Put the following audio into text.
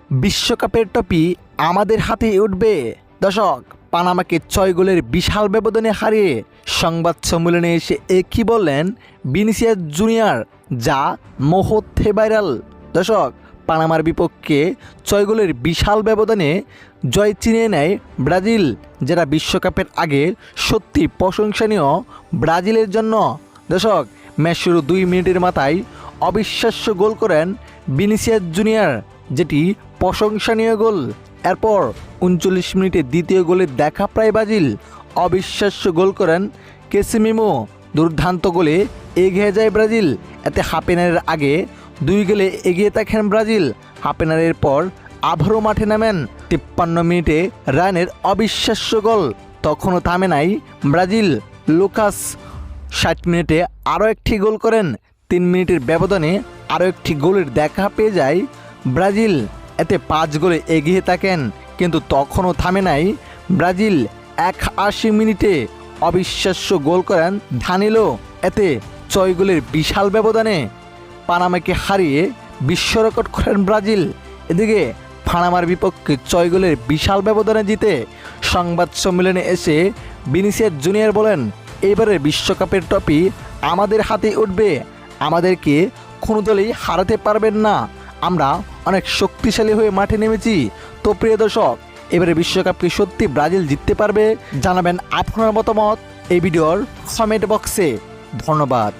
বিশ্বকাপের ট্রফি আমাদের হাতে উঠবে। দর্শক, পানামাকে 6 গোলের বিশাল ব্যবধানে হারিয়ে সংবাদ সম্মেলনে এসে একই বললেন ভিনিসিয়াস জুনিয়র, যা মুহূর্তে ভাইরাল। দর্শক, পানামার বিপক্ষে 6 গোলের বিশাল ব্যবধানে জয় ছিনিয়ে নেয় ব্রাজিল, যেটা বিশ্বকাপের আগে সত্যি প্রশংসনীয় ব্রাজিলের জন্য। দর্শক, ম্যাচ শুরু 2 মিনিটের মাথায় অবিশ্বাস্য গোল করেন ভিনিসিয়াস জুনিয়র, যেটি প্রশংসনীয় গোল। এরপর 39 মিনিটে দ্বিতীয় গোলের দেখা প্রায় ব্রাজিল। অবিশ্বাস্য গোল করেন ক্যাসিমিরো। দুর্দান্ত গোলে এগিয়ে যায় ব্রাজিল। এতে হাফেনারের আগে 2 গোলে এগিয়ে থাকেন ব্রাজিল। হাফেনারের পর আবারও মাঠে নামেন 53 মিনিটে রানের অবিশ্বাস্য গোল। তখনও থামে নাই ব্রাজিল। লুকাস 60 মিনিটে আরও একটি গোল করেন। 3 মিনিটের ব্যবধানে আরও একটি গোলের দেখা পেয়ে যায় ব্রাজিল। এতে 5 গোলে এগিয়ে থাকেন, কিন্তু তখনও থামে নাই ব্রাজিল। 81 মিনিটে অবিশ্বাস্য গোল করেন দানিলো। এতে 6 গোলের বিশাল ব্যবধানে পানামাকে হারিয়ে বিশ্ব রেকর্ড করেন ব্রাজিল। এদিকে পানামার বিপক্ষে 6 গোলের বিশাল ব্যবধানে জিতে সংবাদ সম্মেলনে এসে ভিনিসিয়াস জুনিয়র বলেন, এবারের বিশ্বকাপের ট্রফি আমাদের হাতে উঠবে। আমাদেরকে কোনো দলই হারাতে পারবেন না। আমরা অনেক শক্তিশালী হয়ে মাঠে নেমেছি। তো প্রিয় দর্শক, এবারে বিশ্বকাপকে সত্যি ব্রাজিল জিততে পারবে? জানাবেন আপনার মতামত এই ভিডিওর কমেন্ট বক্সে। ধন্যবাদ।